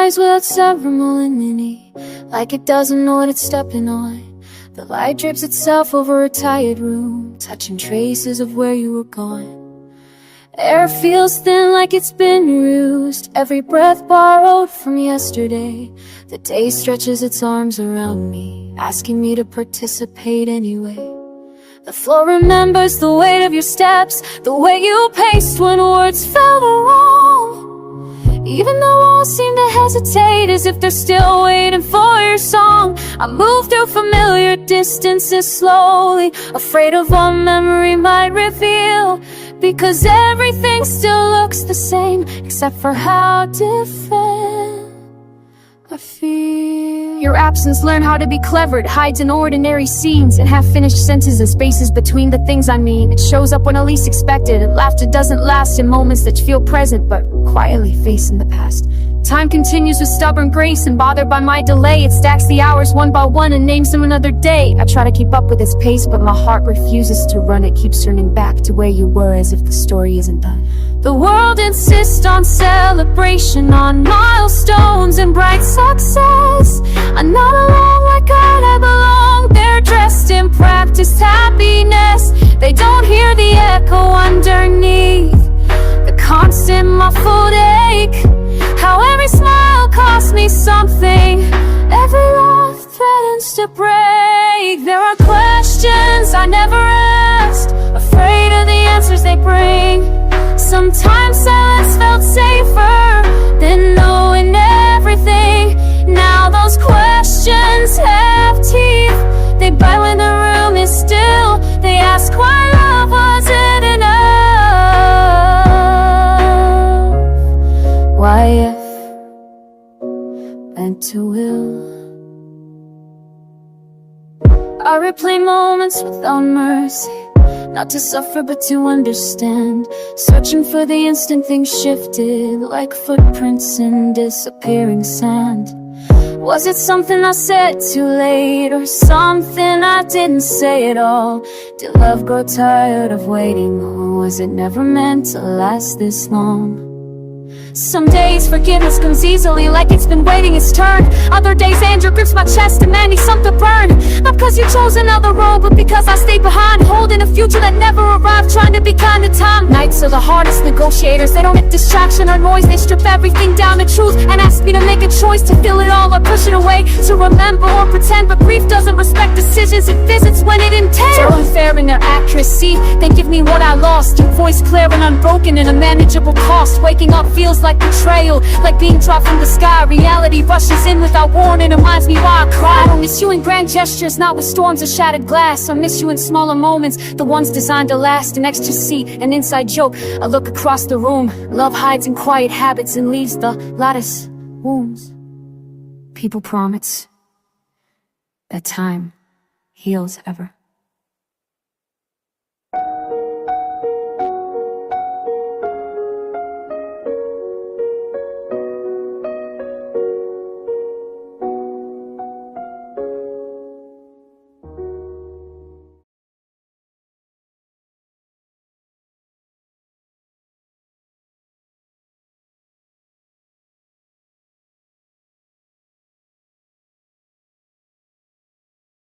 rise without ceremony, like it doesn't know what it's stepping on. The light drips itself over a tired room, touching traces of where you were gone. Air feels thin like it's been used, every breath borrowed from yesterday. The day stretches its arms around me, asking me to participate anyway. The floor remembers the weight of your steps, the way you paced when words felt wrong. Even the walls seem to hesitate, as if they're still waiting for your song. I move through familiar distances slowly, afraid of what memory might reveal. Because everything still looks the same, except for how different I feel. Your absence learned how to be clever. It hides in ordinary scenes and half-finished sentences and spaces between the things I mean. It shows up when I least expect it. Laughter doesn't last in moments that feel present, but quietly face in the past. Time continues with stubborn grace, and bothered by my delay, it stacks the hours one by one and names them another day. I try to keep up with its pace, but my heart refuses to run. It keeps turning back to where you were, as if the story isn't done. The world insists on celebration, on milestones and bright success. I'm not alone like I belong. They're dressed in practiced happiness. They don't hear the echo underneath the constant muffled ache. How every smile costs me something, every laugh threatens to break. There are questions I never asked, afraid of the answers they bring. Sometimes silence felt safer than knowing everything. Now those questions have teeth. They bite when the room is still. They ask why love wasn't enough. Why if bent to will? I replay moments without mercy, not to suffer but to understand. Searching for the instant things shifted, like footprints in disappearing sand. Was it something I said too late, or something I didn't say at all? Did love grow tired of waiting, or was it never meant to last this long? Some days forgiveness comes easily, like it's been waiting its turn. Other days anger grips my chest, demanding something to burn. Not because you chose another road, but because I stayed behind, holding a future that never arrived, trying to be kind to time. Nights are the hardest negotiators. They don't hit distraction or noise. They strip everything down to truth and ask me to make a choice, to feel it all or push it away, to remember or pretend. But grief doesn't respect decisions, it visits when it intends. So unfair in their accuracy, they give me what I lost. Your voice clear and unbroken in a manageable cost. Waking up feels like betrayal, like being dropped from the sky. Reality rushes in without warning, reminds me why I cry. I don't miss you in grand gestures, not with storms or shattered glass. I miss you in smaller moments, the ones designed to last. An extra seat, an inside joke. I look across the room. Love hides in quiet habits and leaves the lattice wounds. People promise that time heals ever.